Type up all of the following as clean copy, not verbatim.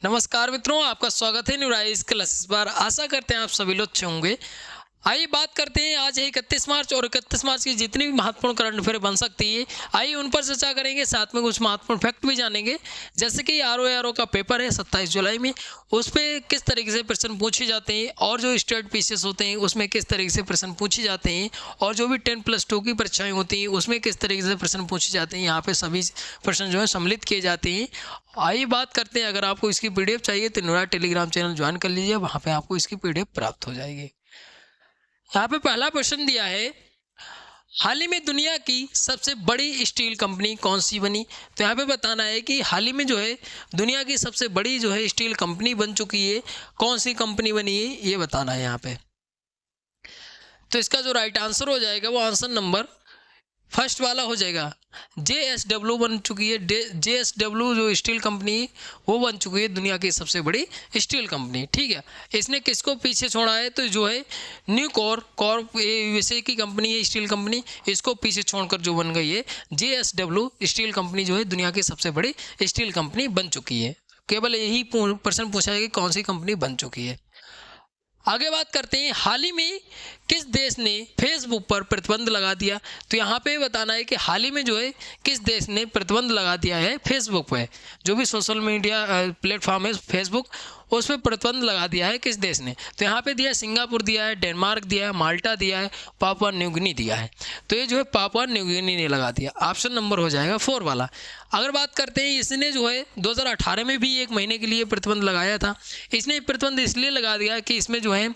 नमस्कार मित्रों, आपका स्वागत है न्यूराइज क्लासेस पर। आशा करते हैं आप सभी लोग अच्छे होंगे। आइए बात करते हैं, आज है 31 मार्च और 31 मार्च की जितनी भी महत्वपूर्ण करंट अफेयर बन सकती है, आइए उन पर चर्चा करेंगे। साथ में कुछ महत्वपूर्ण फैक्ट भी जानेंगे, जैसे कि आरओ का पेपर है 27 जुलाई में, उस पर किस तरीके से प्रश्न पूछे जाते हैं और जो स्टेट पीसीएस होते हैं उसमें किस तरीके से प्रश्न पूछे जाते हैं और जो भी 10+2 की परीक्षाएं होती हैं उसमें किस तरीके से प्रश्न पूछे जाते हैं। यहाँ पे सभी प्रश्न जो है सम्मिलित किए जाते हैं। आइए बात करते हैं, अगर आपको इसकी पीडीएफ चाहिए तो न्यूरा टेलीग्राम चैनल ज्वाइन कर लीजिए, वहाँ पे आपको इसकी पीडीएफ प्राप्त हो जाएगी। यहाँ पे पहला प्रश्न दिया है, हाल ही में दुनिया की सबसे बड़ी स्टील कंपनी कौन सी बनी। तो यहाँ पे बताना है कि हाल ही में जो है दुनिया की सबसे बड़ी जो है स्टील कंपनी बन चुकी है, कौन सी कंपनी बनी है ये बताना है यहाँ पे। तो इसका जो राइट आंसर हो जाएगा वो आंसर नंबर फर्स्ट वाला हो जाएगा। JSW बन चुकी है। JSW जो स्टील कंपनी वो बन चुकी है दुनिया की सबसे बड़ी स्टील कंपनी। ठीक है, इसने किसको पीछे छोड़ा है तो जो है न्यू कॉर्प USA की कंपनी है स्टील कंपनी, इसको पीछे छोड़कर जो बन गई है JSW स्टील कंपनी जो है दुनिया की सबसे बड़ी स्टील कंपनी बन चुकी है। केवल यही प्रश्न पूछा है कि कौन सी कंपनी बन चुकी है। आगे बात करते हैं, हाल ही में किस देश ने फेसबुक पर प्रतिबंध लगा दिया। तो यहाँ पे बताना है कि हाल ही में जो है किस देश ने प्रतिबंध लगा दिया है फेसबुक पे, जो भी सोशल मीडिया प्लेटफॉर्म है फेसबुक, उस पर प्रतिबंध लगा दिया है किस देश ने। तो यहाँ पे दिया है सिंगापुर, दिया है डेनमार्क, दिया है माल्टा, दिया है पापुआ न्यू गिनी दिया है। तो ये जो है पापुआ न्यू गिनी ने लगा दिया, ऑप्शन नंबर हो जाएगा 4 वाला। अगर बात करते हैं, इसने जो है 2018 में भी 1 महीने के लिए प्रतिबंध लगाया था। इसने प्रतिबंध इसलिए लगा दिया कि इसमें जो है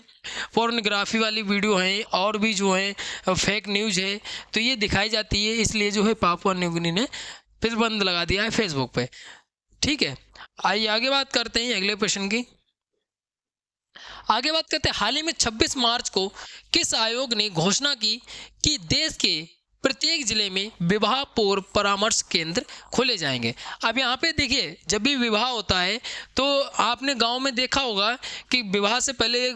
पोर्नोग्राफी वाली वीडियो हैं और भी जो है फेक न्यूज़ है तो ये दिखाई जाती है, इसलिए जो है पापुआ न्यू गिनी ने प्रतिबंध लगा दिया है फेसबुक पे। ठीक है, आइए आगे बात करते हैं अगले प्रश्न की। आगे बात करते हैं, हाल ही में 26 मार्च को किस आयोग ने घोषणा की कि देश के प्रत्येक जिले में विवाह पूर्व परामर्श केंद्र खोले जाएंगे। अब यहाँ पे देखिए, जब भी विवाह होता है तो आपने गांव में देखा होगा कि विवाह से पहले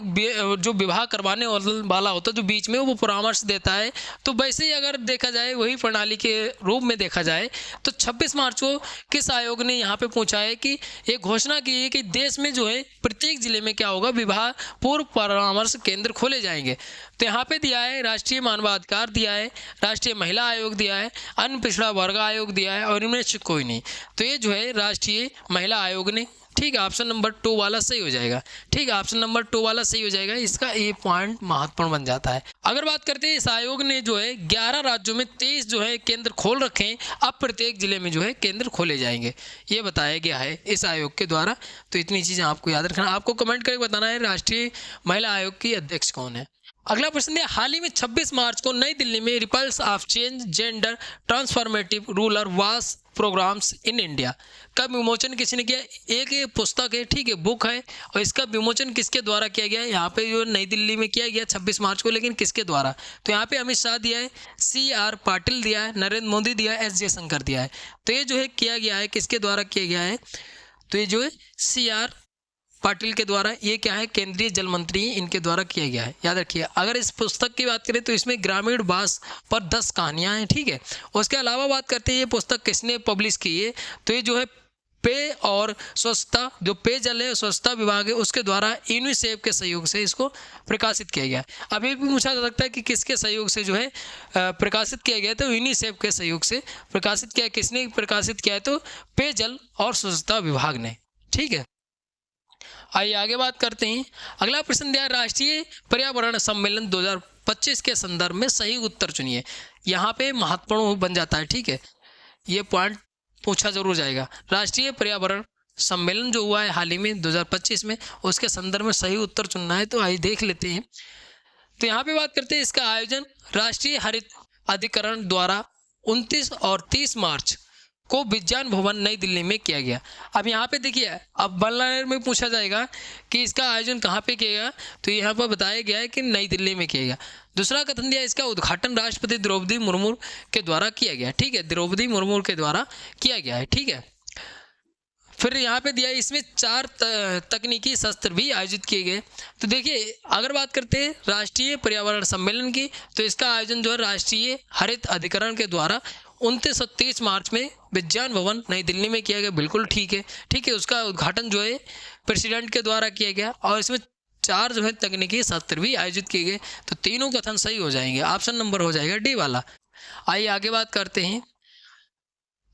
जो विवाह करवाने वाला होता है जो बीच में वो परामर्श देता है। तो वैसे ही अगर देखा जाए वही प्रणाली के रूप में देखा जाए तो 26 मार्च को किस आयोग ने यहाँ पे पूछा है कि एक घोषणा की है कि देश में जो है प्रत्येक जिले में क्या होगा, विवाह पूर्व परामर्श केंद्र खोले जाएंगे। तो यहाँ पे दिया है राष्ट्रीय मानवाधिकार दिया है, राष्ट्रीय महिला आयोग दिया है, अन्य पिछड़ा वर्ग आयोग दिया है और इनमें से कोई नहीं। तो ये जो है राष्ट्रीय महिला आयोग ने, ठीक है, ऑप्शन नंबर 2 वाला सही हो जाएगा। ठीक है, ऑप्शन नंबर 2 वाला सही हो जाएगा, इसका ये पॉइंट महत्वपूर्ण बन जाता है। अगर बात करते हैं, इस आयोग ने जो है 11 राज्यों में 23 जो है केंद्र खोल रखे हैं, अब प्रत्येक जिले में जो है केंद्र खोले जाएंगे, ये बताया गया है इस आयोग के द्वारा। तो इतनी चीज़ें आपको याद रखना, आपको कमेंट करके बताना है राष्ट्रीय महिला आयोग की अध्यक्ष कौन है। अगला प्रश्न है, हाल ही में 26 मार्च को नई दिल्ली में ripples of change gender transformative rural wash programmes in India का विमोचन किसने किया। एक ये पुस्तक है, ठीक है, बुक है, और इसका विमोचन किसके द्वारा किया गया है। यहाँ पे जो नई दिल्ली में किया गया 26 मार्च को, लेकिन किसके द्वारा। तो यहाँ पे अमित शाह दिया है, CR पाटिल दिया है, नरेंद्र मोदी दिया है, S जयशंकर दिया है। तो ये जो है किया गया है किसके द्वारा किया गया है, तो ये जो है CR पाटिल के द्वारा, ये क्या है, केंद्रीय जल मंत्री, इनके द्वारा किया गया है, याद रखिए। अगर इस पुस्तक की बात करें तो इसमें ग्रामीण वास पर 10 कहानियां हैं। ठीक है, उसके अलावा बात करते हैं ये पुस्तक किसने पब्लिश की है, तो ये जो है पेय और स्वच्छता, जो पेयजल है स्वच्छता विभाग है उसके द्वारा यूनिसेफ के सहयोग से इसको प्रकाशित किया गया। अब ये भी पूछा जा सकता है कि किसके सहयोग से जो है प्रकाशित किया गया, तो यूनिसेफ के सहयोग से प्रकाशित किया। किसने प्रकाशित किया है, तो पेयजल और स्वच्छता विभाग ने। ठीक है, आइए आगे बात करते हैं। अगला प्रश्न दिया, राष्ट्रीय पर्यावरण सम्मेलन 2025 के संदर्भ में सही उत्तर चुनिए। यहाँ पे महत्वपूर्ण बन जाता है, ठीक है, ये पॉइंट पूछा जरूर जाएगा। राष्ट्रीय पर्यावरण सम्मेलन जो हुआ है हाल ही में 2025 में, उसके संदर्भ में सही उत्तर चुनना है। तो आइए देख लेते हैं। तो यहाँ पे बात करते हैं, इसका आयोजन राष्ट्रीय हरित अधिकरण द्वारा 29 और 30 मार्च को विज्ञान भवन नई दिल्ली में किया गया। अब यहाँ पे देखिए, अब बल्लायर में पूछा जाएगा कि इसका आयोजन कहाँ पे किया गया, तो यहाँ पर बताया गया है कि नई दिल्ली में किया गया। दूसरा कथन दिया, इसका उद्घाटन राष्ट्रपति द्रौपदी मुर्मू के द्वारा किया गया। ठीक है, द्रौपदी मुर्मू के द्वारा किया गया है। ठीक है, फिर यहाँ पे दिया, इसमें 4 तकनीकी सत्र भी आयोजित किए गए। तो देखिए, अगर बात करते हैं राष्ट्रीय पर्यावरण सम्मेलन की, तो इसका आयोजन जो है राष्ट्रीय हरित अधिकरण के द्वारा 29 और 30 मार्च में विज्ञान भवन नई दिल्ली में किया गया, बिल्कुल ठीक है। ठीक है, उसका उद्घाटन जो है प्रेसिडेंट के द्वारा किया गया और इसमें 4 जो है तकनीकी सत्र भी आयोजित किए गए। तो तीनों कथन सही हो जाएंगे, ऑप्शन नंबर हो जाएगा डी वाला। आइए आगे बात करते हैं।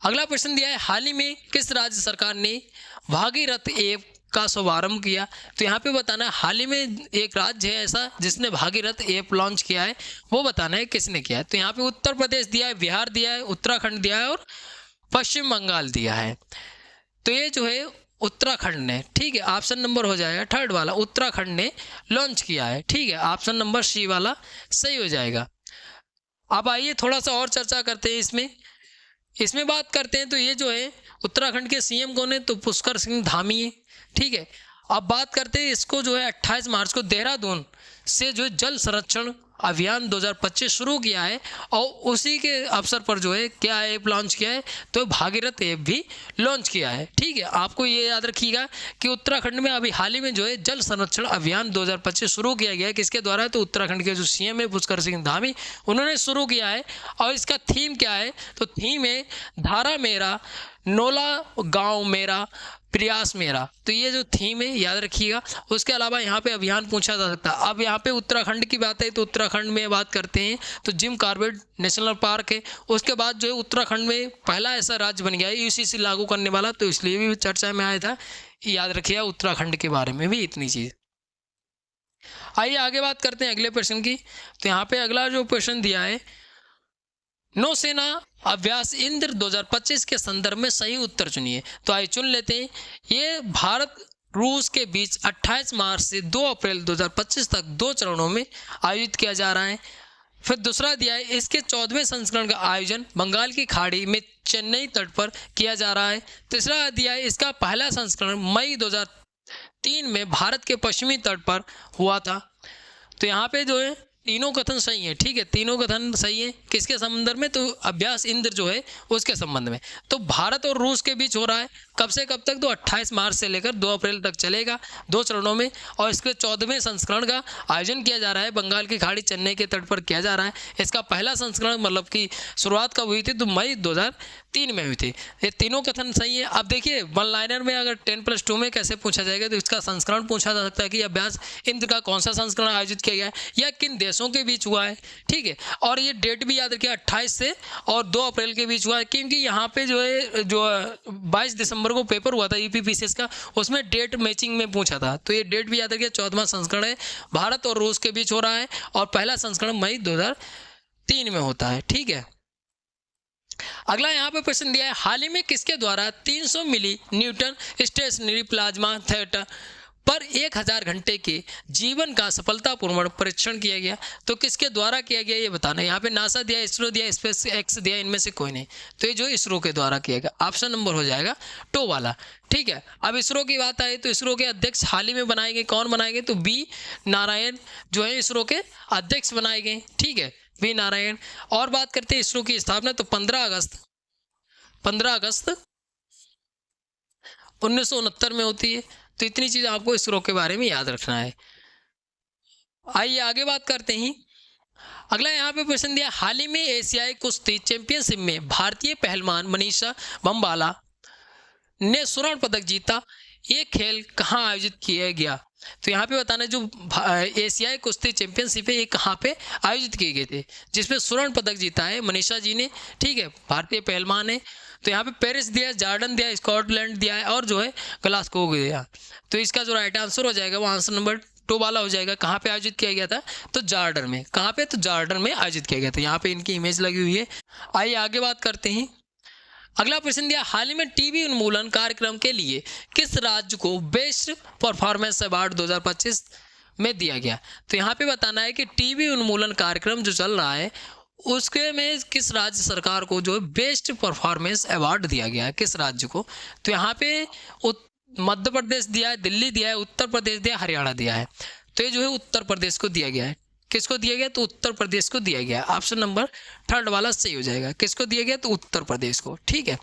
अगला प्रश्न दिया है, हाल ही में किस राज्य सरकार ने भागीरथ ऐप का शुभारंभ किया? तो यहाँ पे बताना है हाल ही में एक राज्य है ऐसा जिसने भागीरथ ऐप लॉन्च किया है, वो बताना है किसने किया है। तो यहाँ पे उत्तर प्रदेश दिया है, बिहार दिया है, उत्तराखंड दिया है और पश्चिम बंगाल दिया है। तो ये जो है उत्तराखंड ने, ठीक है, ऑप्शन नंबर हो जाएगा थर्ड वाला, उत्तराखंड ने लॉन्च किया है। ठीक है, ऑप्शन नंबर सी वाला सही हो जाएगा। अब आइए थोड़ा सा और चर्चा करते हैं इसमें बात करते हैं। तो ये जो है उत्तराखंड के सीएम कौन है? तो पुष्कर सिंह धामी है। ठीक है, अब बात करते हैं इसको जो है 28 मार्च को देहरादून से जो है जल संरक्षण अभियान 2025 शुरू किया है और उसी के अवसर पर जो है क्या ऐप लॉन्च किया है? तो भागीरथ ऐप भी लॉन्च किया है। ठीक है, आपको ये याद रखिएगा कि उत्तराखंड में अभी हाल ही में जो है जल संरक्षण अभियान 2025 शुरू किया गया है। किसके द्वारा? तो उत्तराखंड के जो सीएम है पुष्कर सिंह धामी, उन्होंने शुरू किया है। और इसका थीम क्या है? तो थीम है धारा मेरा, नोला गाँव मेरा, प्रयास मेरा। तो ये जो थीम है याद रखिएगा। उसके अलावा यहाँ पे अभियान पूछा जा सकता है। अब यहाँ पे उत्तराखंड की बात है तो उत्तराखंड में बात करते हैं तो जिम कॉर्बेट नेशनल पार्क है। उसके बाद जो है उत्तराखंड में पहला ऐसा राज्य बन गया है यूसीसी लागू करने वाला, तो इसलिए भी चर्चा में आया था। याद रखिएगा उत्तराखंड के बारे में भी इतनी चीज़। आइए आगे बात करते हैं अगले प्रश्न की। तो यहाँ पे अगला जो प्रश्न दिया है, नौसेना अभ्यास इंद्र 2025 के संदर्भ में सही उत्तर चुनिए। तो आइए चुन लेते हैं। ये भारत रूस के बीच 28 मार्च से 2 अप्रैल 2025 तक 2 चरणों में आयोजित किया जा रहा है। फिर दूसरा दिया है, इसके 14वें संस्करण का आयोजन बंगाल की खाड़ी में चेन्नई तट पर किया जा रहा है। तीसरा दिया है, इसका पहला संस्करण मई 2003 में भारत के पश्चिमी तट पर हुआ था। तो यहाँ पे जो है तीनों कथन सही है। ठीक है, तीनों कथन सही है। किसके संबंध में? तो अभ्यास इंद्र जो है उसके संबंध में। तो भारत और रूस के बीच हो रहा है। कब से कब तक? तो 28 मार्च से लेकर 2 अप्रैल तक चलेगा, 2 चरणों में। और इसके 14वें संस्करण का आयोजन किया जा रहा है बंगाल की खाड़ी चेन्नई के तट पर किया जा रहा है। इसका पहला संस्करण मतलब कि शुरुआत कब हुई थी? तो मई 2003 में हुई थी। ये तीनों कथन सही है। अब देखिए वन लाइनर में अगर 10+2 में कैसे पूछा जाएगा तो इसका संस्करण पूछा जा सकता है कि अभ्यास इंद्र का कौन सा संस्करण आयोजित किया गया है या किन देशों के बीच हुआ है। ठीक है, और ये डेट भी याद रखिए 28 से और 2 अप्रैल के बीच हुआ है, क्योंकि यहाँ पे जो है 22 दिसंबर को पेपर हुआ था यूपीपीसीएस का, उसमें डेट मैचिंग में पूछा था। तो ये डेट भी याद रखिए। 14वां संस्करण है, भारत और रूस के बीच हो रहा है और पहला संस्करण मई 2003 में होता है। ठीक है, अगला यहाँ पे प्रश्न दिया है, हाल ही में किसके द्वारा 300 मिली न्यूटन स्टेशनरी प्लाज्मा थीटा पर 1000 घंटे के जीवन का सफलतापूर्वक परीक्षण किया गया? तो किसके द्वारा किया गया ये बताना है। यहाँ पे नासा दिया, इसरो दिया, स्पेस एक्स दिया, इनमें से कोई नहीं। तो ये जो इसरो के द्वारा किया गया, ऑप्शन नंबर हो जाएगा 2 वाला। ठीक है, अब इसरो की बात आए तो इसरो के अध्यक्ष हाल ही में बनाए गए। कौन बनाए गए? तो बी नारायण जो है इसरो के अध्यक्ष बनाए गए। ठीक है, बी नारायण। और बात करते हैं इसरो की स्थापना, तो 15 अगस्त 1969 में होती है। तो इतनी चीज़ आपको इसरो के बारे में याद रखना है। आइए आगे बात करते हैं। अगला यहाँ पे प्रश्न दिया, हाल ही में एशियाई कुश्ती चैंपियनशिप में भारतीय पहलवान मनीषा बम्बाला ने स्वर्ण पदक जीता। ये खेल कहाँ आयोजित किया गया? तो यहाँ पे बताना जो एशियाई कुश्ती चैंपियनशिप है ये कहाँ पे आयोजित किए गए थे, जिसमें स्वर्ण पदक जीता है मनीषा जी ने। ठीक है, भारतीय पहलवान है। तो यहाँ पे पेरिस दिया, जॉर्डन दिया, स्कॉटलैंड दिया है और जो है ग्लासगो दिया। तो इसका जो राइट आंसर हो जाएगा वो आंसर नंबर 2 वाला हो जाएगा। कहाँ पे आयोजित किया गया था? तो जॉर्डन में। कहाँ पे? तो जॉर्डन में आयोजित किया गया था। यहाँ पे इनकी इमेज लगी हुई है। आइए आगे बात करते हैं। अगला प्रश्न दिया, हाल ही में टीबी उन्मूलन कार्यक्रम के लिए किस राज्य को बेस्ट परफॉर्मेंस अवार्ड 2025 में दिया गया? तो यहाँ पे बताना है कि टीबी उन्मूलन कार्यक्रम जो चल रहा है उसके में किस राज्य सरकार को जो है बेस्ट परफॉर्मेंस अवार्ड दिया गया है, किस राज्य को? तो यहाँ पे मध्य प्रदेश दिया है, दिल्ली दिया है, उत्तर प्रदेश दिया है, हरियाणा दिया है। तो ये जो है उत्तर प्रदेश को दिया गया है। किसको दिया गया? तो उत्तर प्रदेश को दिया गया। ऑप्शन नंबर 3 वाला सही हो जाएगा। किसको दिया गया? तो उत्तर प्रदेश को। ठीक है,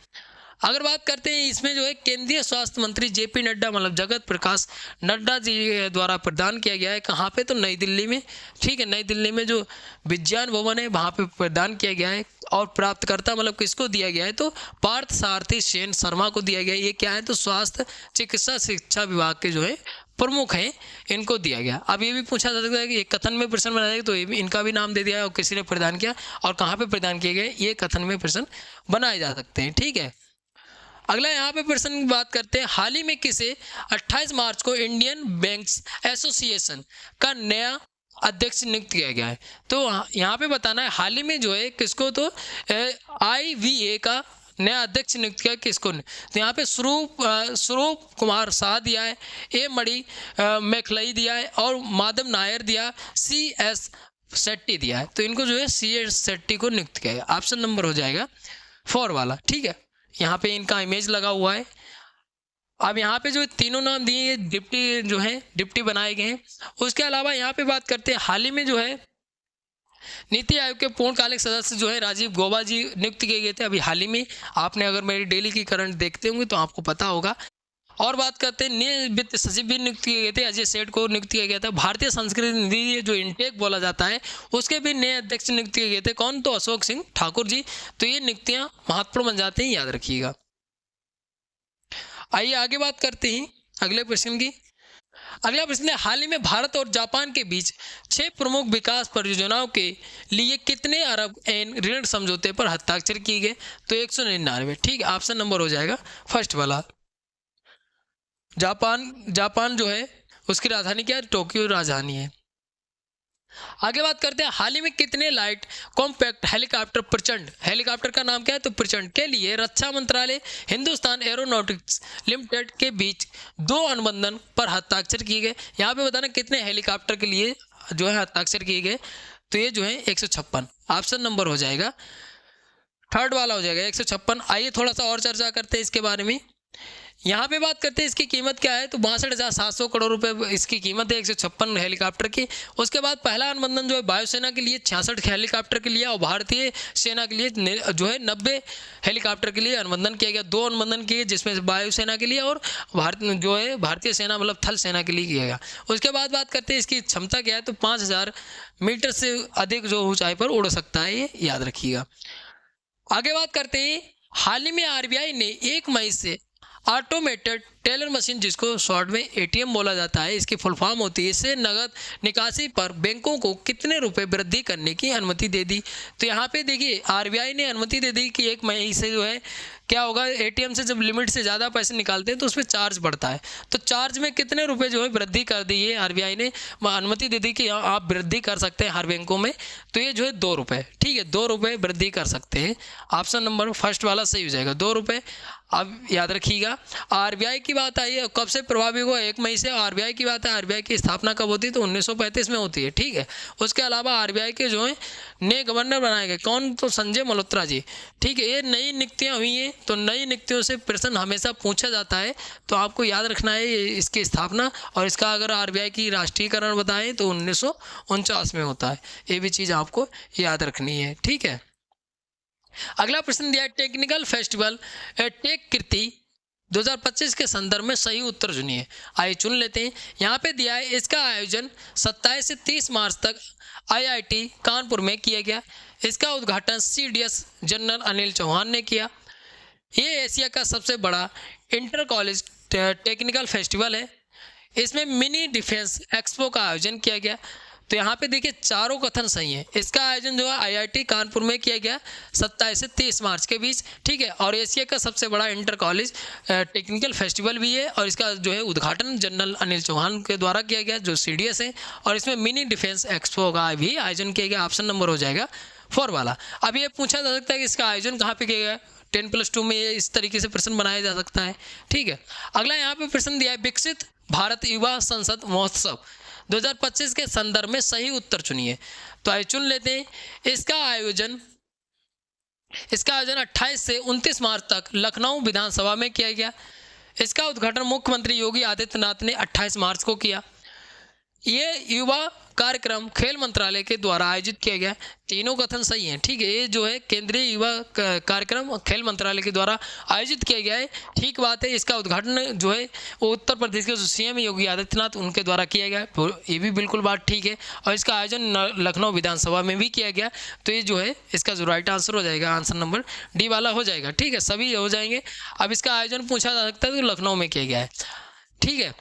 अगर बात करते हैं इसमें जो है केंद्रीय स्वास्थ्य मंत्री जेपी नड्डा मतलब जगत प्रकाश नड्डा जी द्वारा प्रदान किया गया है। कहाँ पे? तो नई दिल्ली में। ठीक है, नई दिल्ली में जो विज्ञान भवन है वहाँ पे प्रदान किया गया है। और प्राप्तकर्ता मतलब किसको दिया गया है? तो पार्थ सारथी सेन शर्मा को दिया गया है। ये क्या है? तो स्वास्थ्य चिकित्सा शिक्षा विभाग के जो है प्रमुख हैं, इनको दिया गया। अब ये भी पूछा जा सकता है कि एक कथन में प्रश्न बनाया जाएगा तो ये भी इनका भी नाम दे दिया है और किसी ने प्रदान किया और कहाँ पे प्रदान किए गए, ये कथन में प्रश्न बनाए जा सकते हैं। ठीक है, अगला यहाँ पे प्रश्न की बात करते हैं। हाल ही में किसे 28 मार्च को इंडियन बैंक्स एसोसिएशन का नया अध्यक्ष नियुक्त किया गया है? तो यहाँ पे बताना है हाल ही में जो है किसको, तो IVA का नया अध्यक्ष नियुक्त किया किसको ने? तो यहाँ पे स्वरूप कुमार शाह दिया है, ए मणि मेखलई दिया है और माधव नायर दिया, CS शेट्टी दिया है। तो इनको जो है CS शेट्टी को नियुक्त किया गया। ऑप्शन नंबर हो जाएगा 4 वाला। ठीक है, यहाँ पे इनका इमेज लगा हुआ है। अब यहाँ पे जो तीनों नाम दिए डिप्टी जो है डिप्टी बनाए गए हैं। उसके अलावा यहाँ पे बात करते हैं हाल ही में जो है नीति आयोग के पूर्णकालिक सदस्य जो है राजीव गौबा जी नियुक्त किए गए थे अभी हाल ही में। आपने अगर मेरी डेली की करंट देखते होंगे तो आपको पता होगा। और बात करते हैं नए वित्त सचिव भी नियुक्त किए गए थे, अजय सेठ को नियुक्त किया गया था। भारतीय संस्कृति निधि जो इनटेक बोला जाता है उसके भी नए अध्यक्ष नियुक्त किए गए थे। कौन? तो अशोक सिंह ठाकुर जी। तो ये नियुक्तियां महत्वपूर्ण बन जाती हैं, याद रखिएगा। आइए आगे बात करते हैं अगले प्रश्न की। अगला प्रश्न है हाल ही में भारत और जापान के बीच 6 प्रमुख विकास परियोजनाओं के लिए कितने अरब एन ऋण समझौते पर हस्ताक्षर किए गए? तो 199। ठीक है, ऑप्शन नंबर हो जाएगा फर्स्ट वाला। जापान जो है उसकी राजधानी क्या है? टोक्यो राजधानी है। आगे बात करते हैं हाल ही में कितने लाइट कॉम्पैक्ट हेलीकॉप्टर प्रचंड, हेलीकॉप्टर का नाम क्या है? तो प्रचंड के लिए रक्षा मंत्रालय हिंदुस्तान एरोनॉटिक्स लिमिटेड के बीच 2 अनुबंधन पर हस्ताक्षर किए गए। यहाँ पे बताना कितने हेलीकॉप्टर के लिए जो है हस्ताक्षर किए गए? तो ये जो है 156। ऑप्शन नंबर हो जाएगा थर्ड वाला हो जाएगा 156। आइए थोड़ा सा और चर्चा करते हैं इसके बारे में। यहाँ पे बात करते हैं इसकी कीमत क्या है? तो 62,700 करोड़ रुपए इसकी कीमत है 156 हेलीकॉप्टर की। उसके बाद पहला अनुबंधन जो है वायुसेना के लिए 66 हेलीकॉप्टर के लिए और भारतीय सेना के लिए जो है 90 हेलीकॉप्टर के लिए अनुबंधन किया गया। 2 अनुबंधन किए जिसमें वायुसेना के लिए और भारतीय सेना मतलब थल सेना के लिए किया गया। उसके बाद बात करते हैं इसकी क्षमता क्या है? तो 5000 मीटर से अधिक जो ऊंचाई पर उड़ सकता है, ये याद रखिएगा। आगे बात करते हैं हाल ही में RBI ने 1 मई से ऑटोमेटेड टेलर मशीन जिसको शॉर्ट में ATM बोला जाता है, इसकी फुल फॉर्म होती है, इससे नगद निकासी पर बैंकों को कितने रुपए वृद्धि करने की अनुमति दे दी? तो यहाँ पे देखिए RBI ने अनुमति दे दी कि 1 मई से जो है क्या होगा, ATM से जब लिमिट से ज़्यादा पैसे निकालते हैं तो उसमें चार्ज बढ़ता है। तो चार्ज में कितने रुपए जो है वृद्धि कर दी है RBI ने, अनुमति दे दी कि आप वृद्धि कर सकते हैं हर बैंकों में। तो ये जो है 2 रुपये। ठीक है, 2 रुपये वृद्धि कर सकते हैं। ऑप्शन नंबर फर्स्ट वाला सही हो जाएगा, 2 रुपये। अब याद रखिएगा RBI की बात आई है, कब से प्रभावी हुआ? 1 मई से। RBI की बात है, RBI की स्थापना कब होती है? तो 1935 में होती है। ठीक है, उसके अलावा RBI के जो है नए गवर्नर बनाए गए, कौन? तो संजय मल्होत्रा जी। ठीक है, ये नई नियुक्तियाँ हुई हैं। तो नई नियुक्तियों से प्रश्न हमेशा पूछा जाता है, तो आपको याद रखना है इसकी स्थापना। और इसका अगर RBI की राष्ट्रीयकरण बताएं तो 1949 में होता है। ये भी चीज़ आपको याद रखनी है। ठीक है, अगला प्रश्न दिया है टेक्निकल फेस्टिवल टेक कीर्ति 2025 के संदर्भ में सही उत्तर चुनिए। आइए चुन लेते हैं। यहाँ पे दिया है इसका आयोजन 27 से 30 मार्च तक IIT कानपुर में किया गया। इसका उद्घाटन CDS जनरल अनिल चौहान ने किया। ये एशिया का सबसे बड़ा इंटर कॉलेज टेक्निकल फेस्टिवल है। इसमें मिनी डिफेंस एक्सपो का आयोजन किया गया। तो यहाँ पे देखिए चारों कथन सही है। इसका आयोजन जो है IIT कानपुर में किया गया 27 से 30 मार्च के बीच। ठीक है, और एशिया का सबसे बड़ा इंटर कॉलेज टेक्निकल फेस्टिवल भी है और इसका जो है उद्घाटन जनरल अनिल चौहान के द्वारा किया गया जो CDS है। और इसमें मिनी डिफेंस एक्सपो का भी आयोजन किया गया। ऑप्शन नंबर हो जाएगा 4 वाला। अब ये पूछा जा सकता है कि इसका आयोजन कहाँ पे किया गया? 10+2 में इस तरीके से प्रश्न बनाया जा सकता है। ठीक है, अगला यहाँ पे प्रश्न दिया है विकसित भारत युवा संसद महोत्सव 2025 के संदर्भ में सही उत्तर चुनिए। तो आइए चुन लेते हैं। इसका आयोजन 28 से 29 मार्च तक लखनऊ विधानसभा में किया गया। इसका उद्घाटन मुख्यमंत्री योगी आदित्यनाथ ने 28 मार्च को किया। ये युवा कार्यक्रम खेल मंत्रालय के द्वारा आयोजित किया गया। तीनों कथन सही हैं, ठीक है। ये जो है केंद्रीय युवा कार्यक्रम खेल मंत्रालय के द्वारा आयोजित किया गया है, ठीक बात है। इसका उद्घाटन जो है वो उत्तर प्रदेश के जो सीएम योगी आदित्यनाथ उनके द्वारा किया गया, तो ये भी बिल्कुल बात ठीक है। और इसका आयोजन लखनऊ विधानसभा में भी किया गया। तो ये जो है इसका जो राइट आंसर हो जाएगा, आंसर नंबर डी वाला हो जाएगा, ठीक है। सभी हो जाएंगे। अब इसका आयोजन पूछा जा सकता है तो लखनऊ में किया गया है, ठीक है।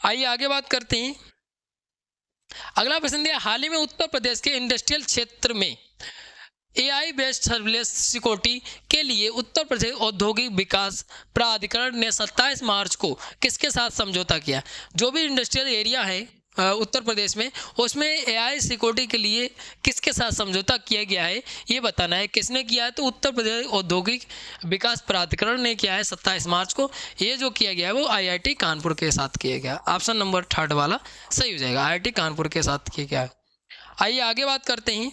आइए आगे बात करते हैं। अगला प्रश्न दिया, हाल ही में उत्तर प्रदेश के इंडस्ट्रियल क्षेत्र में AI बेस्ड सर्विलेंस सिक्योरिटी के लिए उत्तर प्रदेश औद्योगिक विकास प्राधिकरण ने 27 मार्च को किसके साथ समझौता किया? जो भी इंडस्ट्रियल एरिया है उत्तर प्रदेश में, उसमें AI सिक्योरिटी के लिए किसके साथ समझौता किया गया है ये बताना है। किसने किया है? तो उत्तर प्रदेश औद्योगिक विकास प्राधिकरण ने किया है 27 मार्च को। ये जो किया गया है वो IIT कानपुर के साथ किया गया। ऑप्शन नंबर 3 वाला सही हो जाएगा, IIT कानपुर के साथ किया गया है। आइए आगे बात करते हैं।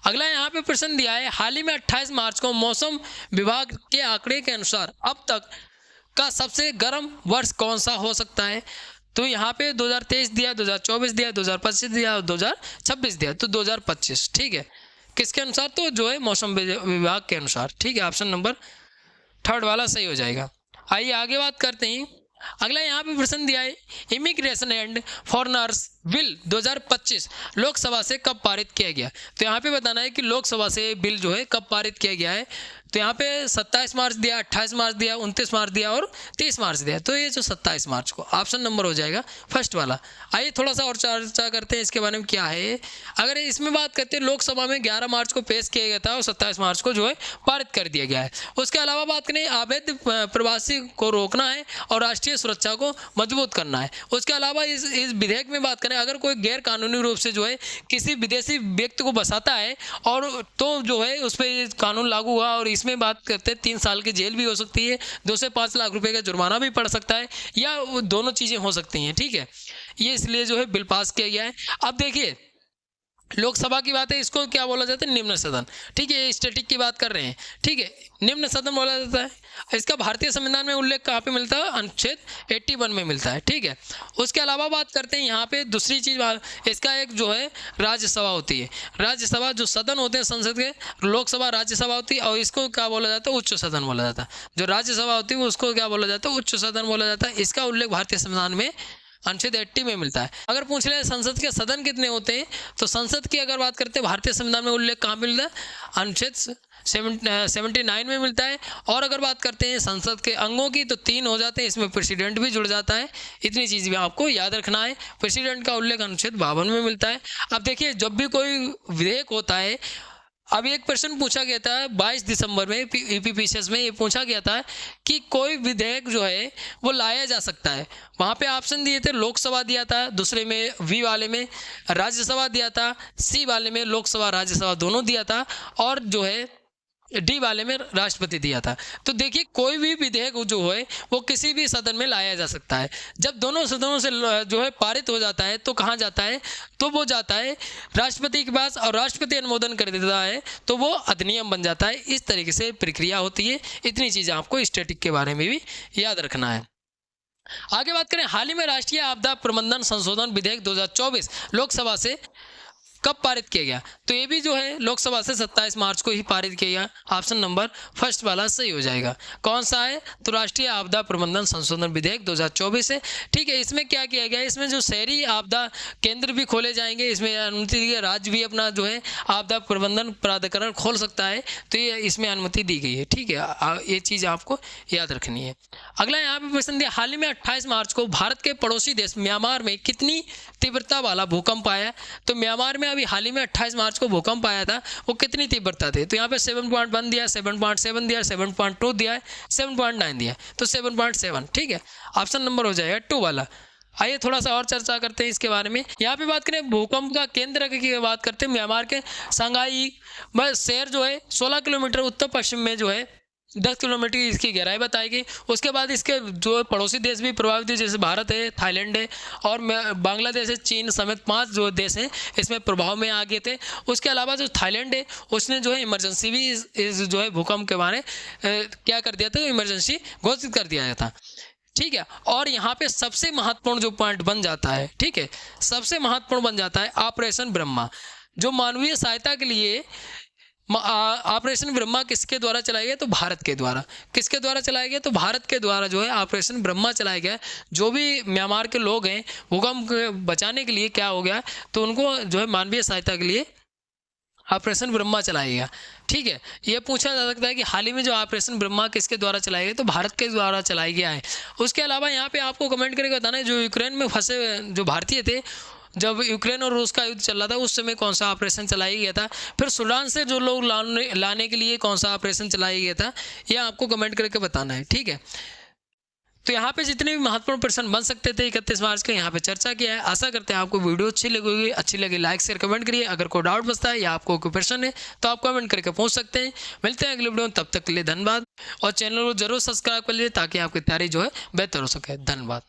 अगला यहाँ पे प्रश्न दिया है, हाल ही में 28 मार्च को मौसम विभाग के आंकड़े के अनुसार अब तक का सबसे गर्म वर्ष कौन सा हो सकता है? तो यहाँ पे 2023 दिया, 2024 दिया, 2025 दिया और 2026 दिया। तो 2025, ठीक है। किसके अनुसार? तो जो है मौसम विभाग के अनुसार, ठीक है। ऑप्शन नंबर 3 वाला सही हो जाएगा। आइए आगे बात करते हैं। अगला यहाँ पे प्रश्न दिया है, immigration and foreigners bill 2025 Lok Sabha से कब पारित किया गया? तो यहाँ पे बताना है कि लोकसभा से बिल जो है कब पारित किया गया है। तो यहाँ पे 27 मार्च दिया, 28 मार्च दिया, 29 मार्च दिया और 30 मार्च दिया। तो ये जो 27 मार्च को ऑप्शन नंबर हो जाएगा फर्स्ट वाला। आइए थोड़ा सा और चर्चा करते हैं इसके बारे में क्या है। अगर इसमें बात करते हैं, लोकसभा में 11 मार्च को पेश किया गया था और 27 मार्च को जो है पारित कर दिया गया है। उसके अलावा बात करें, अवैध प्रवासी को रोकना है और राष्ट्रीय सुरक्षा को मजबूत करना है। उसके अलावा इस विधेयक में बात करें, अगर कोई गैर कानूनी रूप से जो है किसी विदेशी व्यक्ति को बसाता है और तो जो है उस पर कानून लागू हुआ, और इसमें बात करते हैं 3 साल की जेल भी हो सकती है, 2 से 5 लाख रुपए का जुर्माना भी पड़ सकता है, या दोनों चीज़ें हो सकती हैं, ठीक है। ये इसलिए जो है बिल पास किया गया है। अब देखिए, लोकसभा की बात है, इसको क्या बोला जाता है? निम्न सदन, ठीक है। स्टैटिक की बात कर रहे हैं, ठीक है। निम्न सदन बोला जाता है। इसका भारतीय संविधान में उल्लेख कहाँ पे मिलता है? अनुच्छेद 81 में मिलता है, ठीक है। उसके अलावा बात करते हैं यहाँ पे दूसरी चीज़, इसका एक जो है राज्यसभा होती है। राज्यसभा जो सदन होते हैं संसद के, लोकसभा राज्यसभा होती है, और इसको क्या बोला जाता है? उच्च सदन बोला जाता है। जो राज्यसभा होती है उसको क्या बोला जाता है? उच्च सदन बोला जाता है। इसका उल्लेख भारतीय संविधान में अनुच्छेद 80 में मिलता है। अगर पूछ ले संसद के सदन कितने होते हैं, तो संसद की अगर बात करते हैं, भारतीय संविधान में उल्लेख कहाँ मिलता है? अनुच्छेद 79 में मिलता है। और अगर बात करते हैं संसद के अंगों की, तो 3 हो जाते हैं, इसमें प्रेसिडेंट भी जुड़ जाता है। इतनी चीज़ भी आपको याद रखना है। प्रेसिडेंट का उल्लेख अनुच्छेद 52 में मिलता है। अब देखिए, जब भी कोई विधेयक होता है, अब एक प्रश्न पूछा गया था 22 दिसंबर में ईपीपीसीएस में, ये पूछा गया था कि कोई विधेयक जो है वो लाया जा सकता है। वहाँ पे ऑप्शन दिए थे, लोकसभा दिया था, दूसरे में वी वाले में राज्यसभा दिया था, सी वाले में लोकसभा राज्यसभा दोनों दिया था, और जो है डी वाले में राष्ट्रपति दिया था। तो देखिए, कोई भी विधेयक जो है वो किसी भी सदन में लाया जा सकता है। जब दोनों सदनों से जो है पारित हो जाता है, तो कहाँ जाता है? तो वो जाता है राष्ट्रपति के पास, और राष्ट्रपति अनुमोदन कर देता है तो वो अधिनियम बन जाता है। इस तरीके से प्रक्रिया होती है। इतनी चीज़ें आपको स्टैटिक के बारे में भी याद रखना है। आगे बात करें, हाल ही में राष्ट्रीय आपदा प्रबंधन संशोधन विधेयक 2024 लोकसभा से कब पारित किया गया? तो ये भी जो है लोकसभा से 27 मार्च को ही पारित किया गया। ऑप्शन नंबर फर्स्ट वाला सही हो जाएगा। कौन सा है? तो राष्ट्रीय आपदा प्रबंधन संशोधन विधेयक 2024 है, ठीक है। इसमें क्या किया गया? इसमें जो शहरी आपदा केंद्र भी खोले जाएंगे, इसमें अनुमति दी गई, राज्य भी अपना जो है आपदा प्रबंधन प्राधिकरण खोल सकता है, तो ये इसमें अनुमति दी गई है, ठीक है। ये चीज़ आपको याद रखनी है। अगला यहाँ पे प्रश्न दिया, हाल ही में 28 मार्च को भारत के पड़ोसी देश म्यांमार में कितनी तीव्रता वाला भूकंप आया? तो म्यांमार में अभी हाल ही में 28 मार्च को भूकंप आया था, वो कितनी तीव्रता थी? तो यहाँ पे 7.1 दिया, 7.7 दिया, 7.2 दिया है, 7.9 दिया, तो 7.7, ठीक है। ऑप्शन नंबर हो जाएगा 2 वाला। आइए थोड़ा सा और चर्चा करते हैं इसके बारे में। यहाँ पे बात करें भूकंप का केंद्र की बात करते हैं, म्यांमार के सांगाई शहर जो है 16 किलोमीटर उत्तर पश्चिम में जो है 10 किलोमीटर की इसकी गहराई बताई गई। उसके बाद इसके जो पड़ोसी देश भी प्रभावित है, जैसे भारत है, थाईलैंड है और बांग्लादेश है, चीन समेत 5 जो देश हैं इसमें प्रभाव में आ गए थे। उसके अलावा जो थाईलैंड है उसने जो है इमरजेंसी भी इस जो है भूकंप के बारे क्या कर दिया था, इमरजेंसी घोषित कर दिया था, ठीक है। और यहाँ पे सबसे महत्वपूर्ण जो पॉइंट बन जाता है, ठीक है, सबसे महत्वपूर्ण बन जाता है ऑपरेशन ब्रह्मा, जो मानवीय सहायता के लिए ऑपरेशन ब्रह्मा किसके द्वारा चलाया गया? तो भारत के द्वारा। किसके द्वारा चलाया गया? तो भारत के द्वारा जो है ऑपरेशन ब्रह्मा चलाया गया। जो भी म्यांमार के लोग हैं भूकंप बचाने के लिए क्या हो गया, तो उनको जो है मानवीय सहायता के लिए ऑपरेशन ब्रह्मा चलाया गया। ठीक है, ये पूछा जा सकता है कि हाल ही में जो ऑपरेशन ब्रह्मा किसके द्वारा चलाया गया? तो भारत के द्वारा चलाया गया है। उसके अलावा यहाँ पे आपको कमेंट करके बताना है, जो यूक्रेन में फंसे जो भारतीय थे, जब यूक्रेन और रूस का युद्ध चल रहा था उस समय कौन सा ऑपरेशन चलाया गया था? फिर सूडान से जो लोग लाने के लिए कौन सा ऑपरेशन चलाया गया था? ये आपको कमेंट करके बताना है। ठीक है, तो यहाँ पे जितने भी महत्वपूर्ण प्रश्न बन सकते थे 31 मार्च के यहाँ पे चर्चा किया है। आशा करते हैं आपको वीडियो अच्छी लगी, अच्छी लगी लाइक शेयर कमेंट करिए। अगर कोई डाउट बचता है या आपको कोई प्रश्न है तो आप कमेंट करके पूछ सकते हैं। मिलते हैं अगले वीडियो में, तब तक के लिए धन्यवाद। और चैनल को जरूर सब्सक्राइब कर लीजिए ताकि आपकी तैयारी जो है बेहतर हो सके। धन्यवाद।